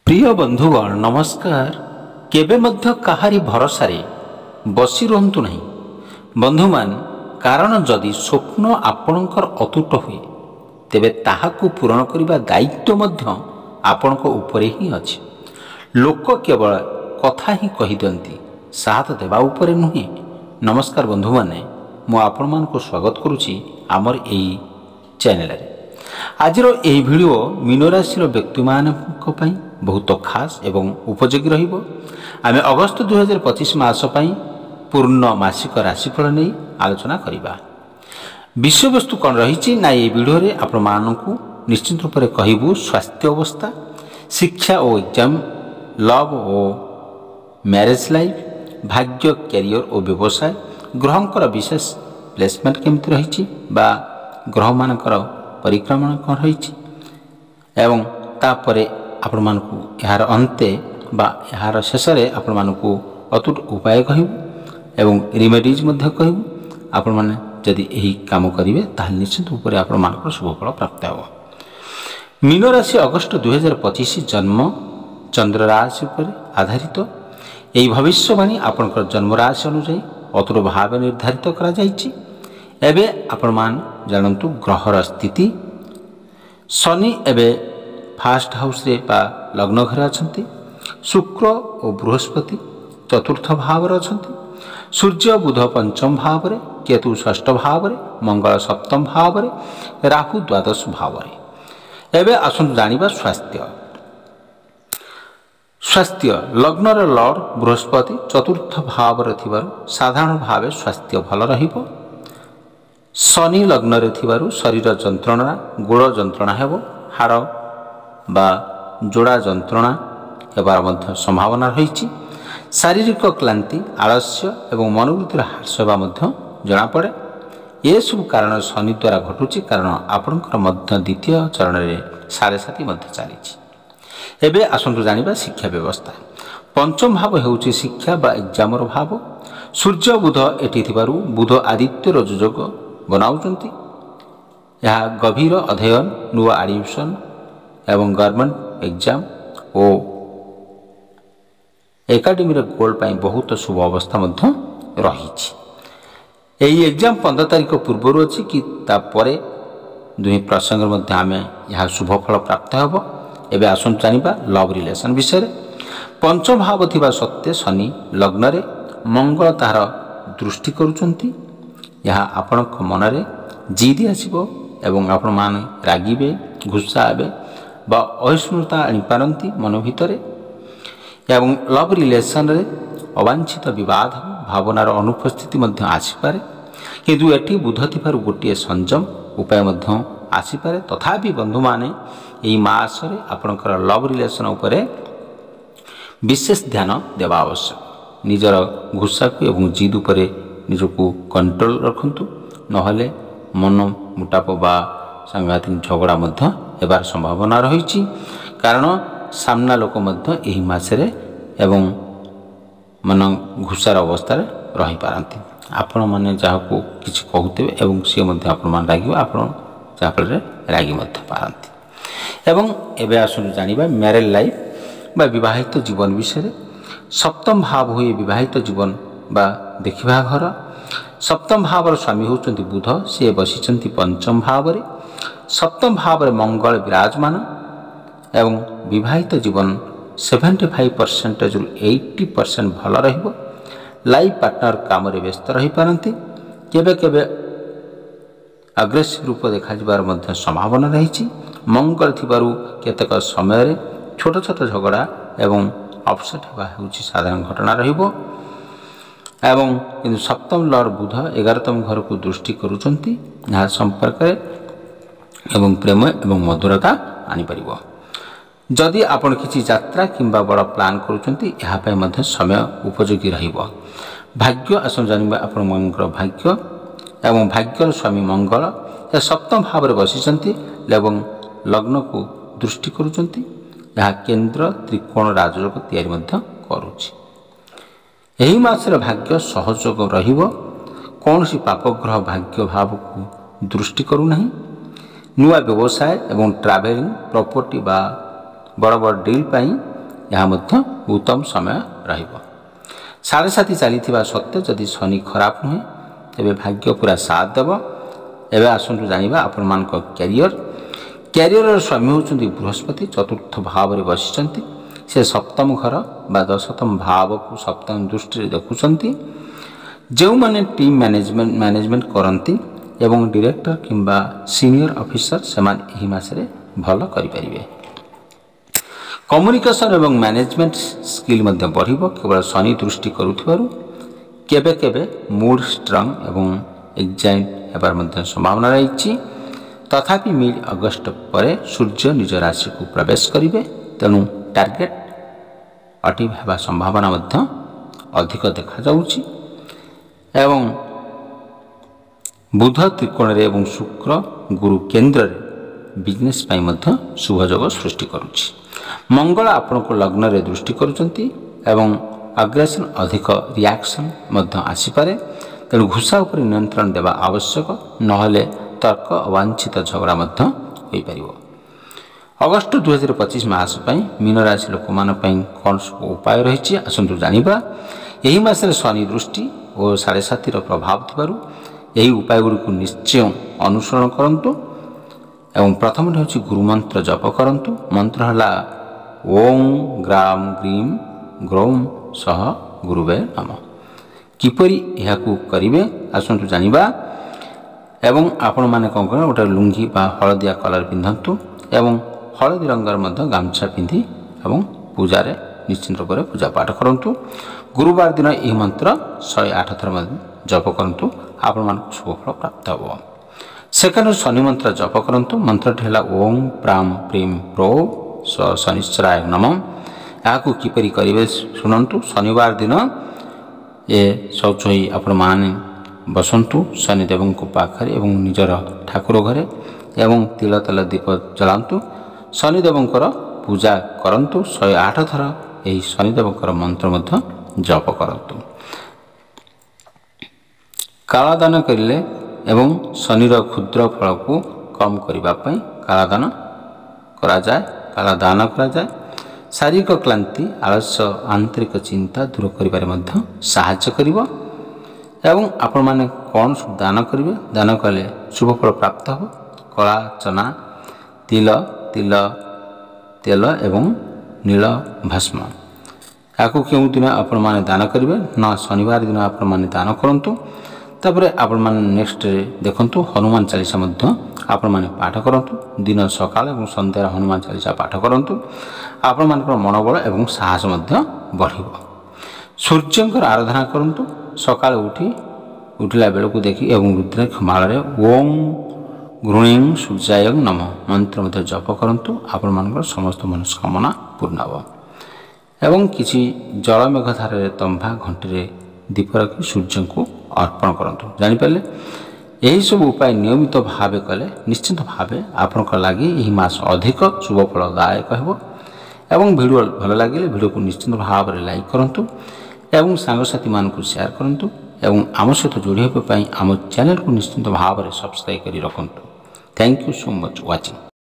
प्रिय बंधुगण नमस्कार। केबे मध्य काहारी भरोसारे बसी रहंतु नहीं बंधुमान, कारण जदि स्वप्न आपणकर अतुट हुए तेबे ताहाकु पूरण करिबा दायित्व मध्य आपणक उपरे ही अछि। लोक केवल कथा ही कहि दियंती, साथ देबा उपरे नुहे। नमस्कार बंधु माने, मु आपण मान को स्वागत करुछि आमर एई चैनल रे। आजिरो एई वीडियो मीन राशि व्यक्ति मानक पई बहुत खास एवं उपयोगी रहिबो। आमे अगस्त 2025 मास पई पूर्ण मासिक राशिफल नहीं आलोचना करिबा। विषय वस्तु कौन रही ना ये वीडियो रे आपण मानकु निश्चित रूप से कहबू स्वास्थ्य अवस्था, शिक्षा और एग्जाम, लव और मैरिज लाइफ, भाग्य, कैरियर और व्यवसाय, ग्रहंकर विशेष प्लेसमेंट केमती रही बा ग्रह मानकर परिक्रमण कौन रही एवं तापरे आपण मानकु यार अंते बा यार शेष रे आपण मानकु अतुट उपाय कहबू एवं रिमेडीज मध्य कहबू। आपण माने यदि यही काम करेंगे ताहले निश्चित रूप आपण मानकर शुभफल प्राप्त हो। मीन राशि अगस्त 2025 जन्म चंद्र राशि पर आधारित। यही भविष्यवाणी आपणकर जन्म राशि अनुसार अतुट भाव निर्धारित करा जायछि। एबे आपण मान जानतु ग्रहर स्थिति। शनि एबे फास्ट हाउस रे बा लग्न घर अछंती। शुक्र और बृहस्पति चतुर्थ भाव रे अछंती। सूर्य बुध पंचम भाव रे, केतु षष्ठ भाव रे, मंगल सप्तम भाव रे, राहु द्वादश भाव रे। एबे आसु जानिबा स्वास्थ्य। स्वास्थ्य लग्नर लॉर्ड बृहस्पति चतुर्थ भाव रे थिबारु साधारण भावे स्वास्थ्य भल रहिबो। शनि लग्न रे थिबारु शरीर जंत्रणा, गोड़ जंत्रणा हेबो, हाड़ बा जोड़ा जंत्रणा हेबार मध्य संभावना रही। शारीरिक क्लांति, आलस्य एवं मनोवृत्तिर ह्रास हेबा मध्य जना पड़े। ये सब कारण शनि द्वारा घटुची, कारण आपणकर मध्य द्वितीय चरण रे 7.5 मध्य चली। एबे आसंतु जानिबा शिक्षा व्यवस्था। पंचम भाव हेउची शिक्षा बा एग्जामर भाव। सूर्य बुध एठी थिबारु बुध आदित्यर जोजक बनाउचंती। यह गभीर अध्ययन, नुआ एडमिशन एवं गवर्नमेंट एग्जाम और एकाडेमी गोल पाई बहुत शुभ अवस्था मध्य रही। यही एग्जाम 15 तारिख पूर्वर अच्छी कि तापरे दुई प्रसंग मध्य आमे यह शुभ फल प्राप्त होब। एबे आसुन जानिबा लव रिलेशन विषय। पंचम भाव थिबा सत्य शनि लग्न रे मंगल तार दृष्टि करुचंती। यह आपणक मनरे जिद आसिबो एवं आपण मान रागिबे, गुस्सा आबे बा असहिष्णुता आनीपारती मन भितरे। एवं लव रिलेशन रे अवांछित विवाद भावनार अनुपस्थिति मध्य आसीपारे। किंतु एटी बुध थिबारु गोटे संयम उपाय मध्य आसीपारे। तथापि बंधु माने एई मास रे आपणकर लव रिलेशन उपरे विशेष ध्यान देवा आवश्यक। निजर गुस्सा को एवं जिद उपरे निजको कंट्रोल रखंतु, नहले मन मुटाप बा सांघातिक झगड़ा मध्य हेबार संभावना रही। कारण सामना लोक मध्य एही मासरे एवं मन घुसार अवस्था रही पारती। आपण माने जाहाको किछि कहउतेबे एवं से मध्य आपण मान रागिबो, आपण जाफल रे रागी मध्य पारती। एवं एबे आसु जानिबा मैरिज लाइफ बा विवाहित जीवन विषय। सप्तम भाव हुए विवाहित जीवन बा देखिबा घर। सप्तम भावर स्वामी होचंती बुध, से बसिचंती पंचम भाव रे। सप्तम भाव रे मंगल विराजमान एवं विवाहित जीवन 75% रु 80% भल रहिबो। लाइफ पार्टनर काम रे व्यस्त रही पारंती। केबे केबे अग्रेसिव रूप देखा जिबार मध्य संभावना रही। मंगल थिबारु केतक समय रे छोट छोट झगड़ा एवं अपसेट हेबा हेउची साधारण घटना रहिबो। एवं किंतु सप्तम लॉर्ड बुध 11तम घर को दृष्टि करुचंती। यह संपर्क एवं प्रेम एवं मधुरता आनी परिबो। जदि आपण किसी यात्रा किंबा बड़ प्लान करुचंती, यह पे मध्य समय उपयोगी रहिबो। भाग्य आसम जानिबा आपण मनकर भाग्य एवं भाग्यर स्वामी मंगल यह सप्तम भाव रे बसिचंती एवं लग्न को दृष्टि करुचंती। यह केंद्र त्रिकोण राजयोग तैयारी मध्य करूची। यही मासर भाग्य सहयोग रहिबो। कौनसी पापग्रह भाग्य भाव को दृष्टि करू नहीं। नुआ व्यवसाय एवं ट्रैवलिंग, प्रॉपर्टी बा बड़ बड़ डील पाई ଏହା ମଧ୍ୟ ଉତ୍ତମ ସମୟ ରହିବ। 7.5 ଚାଲିଥିବା ସତ୍ତ୍ୱେ ଯଦି ଶନି ଖରାପ ନୁହେଁ ତେବେ ଭାଗ୍ୟ ପୁରା ସାଥ ଦେବ। ଏବେ ଆସନ୍ତୁ ଜାଣିବା ଆପଣମାନଙ୍କ କ୍ୟାରିୟରର ସ୍ୱାମୀ ହେଉଛନ୍ତି ବୃହସ୍ପତି, ଚତୁର୍ଥ ଭାବରେ ବସିଛନ୍ତି। ସେ ସପ୍ତମ ଘର ବା 10ତମ ଭାବକୁ ସପ୍ତମ ଦୃଷ୍ଟିରେ ଦେଖୁଛନ୍ତି। ଯେଉଁମାନେ ଟିମ୍ ମ୍ୟାନେଜମେଣ୍ଟ କରନ୍ତି ଏବଂ ଡିରେକ୍ଟର କିମ୍ବା ସିନିୟର ଅଫିସର ସେମାନେ ଏହି ମାସରେ ଭଲ କରିପାରିବେ। କମ୍ୟୁନିକେସନ୍ ଏବଂ ମ୍ୟାନେଜମେଣ୍ଟ ସ୍କିଲ୍ ମଧ୍ୟ ବଢ଼ିବ କେବଳ ଶନି ଦୃଷ୍ଟି କରୁଥିବାରୁ। କେବେ କେବେ ମୁଡ୍ ଷ୍ଟ୍ରଙ୍ଗ ଏବଂ ଏକ୍ସାଇଟ୍ ହେବାର ମଧ୍ୟ ସମ୍ଭାବନା ରହିଛି। ତଥାପି ମିଡ୍ ଅଗଷ୍ଟ ପରେ ସୂର୍ଯ୍ୟ ନିଜ ରାଶିକୁ ପ୍ରବେଶ କରିବେ, ତେଣୁ ଟାର୍ଗେଟ୍ ଅଟିଭ୍ ହେବା ସମ୍ଭାବନା ମଧ୍ୟ ଅଧିକ ଦେଖାଯାଉଛି। ଏବଂ ବୁଧ ତ୍ରିକୋଣରେ ଏବଂ ଶୁକ୍ର ଗୁରୁ କେନ୍ଦ୍ରରେ ବିଜନେସ୍ ପାଇଁ ମଧ୍ୟ ଶୁଭଯୋଗ ସୃଷ୍ଟି କରୁଛି। ମଙ୍ଗଳ ଆପଣଙ୍କୁ ଲଗ୍ନରେ ଦୃଷ୍ଟି କରୁଛନ୍ତି ଏବଂ ଆଗ୍ରେସନ୍ ଅଧିକ ରିଆକ୍ସନ୍ ମଧ୍ୟ ଆସିପାରେ, ତେଣୁ ଘୁଷା ଉପରେ ନିୟନ୍ତ୍ରଣ ଦେବା ଆବଶ୍ୟକ, ନହେଲେ ତର୍କ ଅବାଞ୍ଛିତ ଝଗଡ଼ା ମଧ୍ୟ ହୋଇପାରିବ। ଅଗଷ୍ଟ 2025 ମାସ ପାଇଁ ମୀନ ରାଶି ଲୋକମାନଙ୍କ ପାଇଁ କ'ଣ ସବୁ ଉପାୟ ରହିଛି ଆସନ୍ତୁ ଜାଣିବା। ଏହି ମାସରେ ଶନି ଦୃଷ୍ଟି ଓ 7.5ର ପ୍ରଭାବ ଥିବାରୁ ଏହି ଉପାୟଗୁଡ଼ିକୁ ନିଶ୍ଚୟ ଅନୁସରଣ କରନ୍ତୁ। ଏବଂ ପ୍ରଥମଟି ହେଉଛି ଗୁରୁମନ୍ତ୍ର ଜପ କରନ୍ତୁ। ମନ୍ତ୍ର ହେଲା ଓଁ ଗ୍ରାମ ଗ୍ରୀମ ଗ୍ରୌମ ସହ ଗୁରୁବେ ନମଃ। କିପରି ଏହାକୁ କରିବେ ଆସନ୍ତୁ ଜାଣିବା। ଏବଂ ଆପଣମାନେ କ'ଣ କରିବେ, ଗୋଟେ ଲୁଙ୍ଗି ବା ହଳଦିଆ କଲର୍ ପିନ୍ଧନ୍ତୁ ଏବଂ ହଳଦୀ ରଙ୍ଗର ମଧ୍ୟ ଗାମୁଛା ପିନ୍ଧି ଏବଂ ପୂଜାରେ ନିଶ୍ଚିନ୍ତ ରୂପରେ ପୂଜା ପାଠ କରନ୍ତୁ। ଗୁରୁବାର ଦିନ ଏହି ମନ୍ତ୍ର 108 ଥର ମଧ୍ୟ ଜପ କରନ୍ତୁ, ଆପଣମାନଙ୍କୁ ଶୁଭଫଳ ପ୍ରାପ୍ତ ହେବ। ସେକେଣ୍ଡ ଶନି ମନ୍ତ୍ର ଜପ କରନ୍ତୁ। ମନ୍ତ୍ରଟି ହେଲା ଓଁ ପ୍ରାମ୍ ପ୍ରିମ୍ ପ୍ରୋ ଶନିଶ୍ଚରାୟ ନମଃ। ଏହାକୁ କିପରି କରିବେ ଶୁଣନ୍ତୁ। ଶନିବାର ଦିନ ଶୌଚ ହୋଇ ଆପଣମାନେ ବସନ୍ତୁ ଶନିଦେବଙ୍କ ପାଖରେ ଏବଂ ନିଜର ଠାକୁର ଘରେ ଏବଂ ତିଳ ତେଲ ଦୀପ ଜଳାନ୍ତୁ। ଶନିଦେବଙ୍କର ପୂଜା କରନ୍ତୁ। 108 ଥର ଏହି ଶନିଦେବଙ୍କର ମନ୍ତ୍ର ମଧ୍ୟ ଜପ କରନ୍ତୁ। କାଳଦାନ କରିଲେ ଏବଂ ଶନିର କ୍ଷୁଦ୍ର ଫଳକୁ କମ୍ କରିବା ପାଇଁ କାଳଦାନ କରାଯାଏ। ଶାରୀରିକ କ୍ଳାନ୍ତି, ଆଳସ୍ୟ, ଆନ୍ତରିକ ଚିନ୍ତା ଦୂର କରିବାରେ ମଧ୍ୟ ସାହାଯ୍ୟ କରିବ। ଏବଂ ଆପଣମାନେ କ'ଣ ସବୁ ଦାନ କରିବେ, ଦାନ କଲେ ଶୁଭଫଳ ପ୍ରାପ୍ତ ହେବ। କଳା ଚନା, ତେଲ ଏବଂ ନୀଳ ଭସ୍ମ। ଏହାକୁ କେଉଁ ଦିନ ଆପଣମାନେ ଦାନ କରିବେ ନା ଶନିବାର ଦିନ ଆପଣମାନେ ଦାନ କରନ୍ତୁ। ତାପରେ ଆପଣମାନେ ନେକ୍ସଟରେ ଦେଖନ୍ତୁ ହନୁମାନ ଚାଳିଶା ମଧ୍ୟ ଆପଣମାନେ ପାଠ କରନ୍ତୁ। ଦିନ ସକାଳ ଏବଂ ସନ୍ଧ୍ୟାରେ ହନୁମାନ ଚାଳିଶା ପାଠ କରନ୍ତୁ। ଆପଣମାନଙ୍କର ମନୋବଳ ଏବଂ ସାହସ ମଧ୍ୟ ବଢ଼ିବ। ସୂର୍ଯ୍ୟଙ୍କର ଆରାଧନା କରନ୍ତୁ। ସକାଳେ ଉଠିଲା ବେଳକୁ ଦେଖି ଏବଂ ରୁଦ୍ରାକ୍ଷ ମାଳରେ ଓଁ ଘୃଣୀଂ ସୂର୍ଯ୍ୟାୟ ନମଃ ମନ୍ତ୍ର ମଧ୍ୟ ଜପ କରନ୍ତୁ। ଆପଣମାନଙ୍କର ସମସ୍ତ ମନସ୍କାମନା ପୂର୍ଣ୍ଣ ହେବ। ଏବଂ କିଛି ଜଳମେଘ ଧାରରେ ତମ୍ବା ଘଣ୍ଟିରେ ଦୀପ ରଖି ସୂର୍ଯ୍ୟଙ୍କୁ ଅର୍ପଣ କରନ୍ତୁ। ଜାଣିପାରିଲେ, ଏହିସବୁ ଉପାୟ ନିୟମିତ ଭାବେ କଲେ ନିଶ୍ଚିତ ଭାବେ ଆପଣଙ୍କ ଲାଗି ଏହି ମାସ ଅଧିକ ଶୁଭଫଳଦାୟକ ହେବ। ଏବଂ ଭିଡ଼ିଓ ଭଲ ଲାଗିଲେ ଭିଡ଼ିଓକୁ ନିଶ୍ଚିତ ଭାବରେ ଲାଇକ୍ କରନ୍ତୁ ଏବଂ ସାଙ୍ଗସାଥିମାନଙ୍କୁ ସେୟାର କରନ୍ତୁ ଏବଂ ଆମ ସହିତ ଯୋଡ଼ି ହେବା ପାଇଁ ଆମ ଚ୍ୟାନେଲକୁ ନିଶ୍ଚିତ ଭାବରେ ସବସ୍କ୍ରାଇବ୍ କରି ରଖନ୍ତୁ। Thank you so much watching.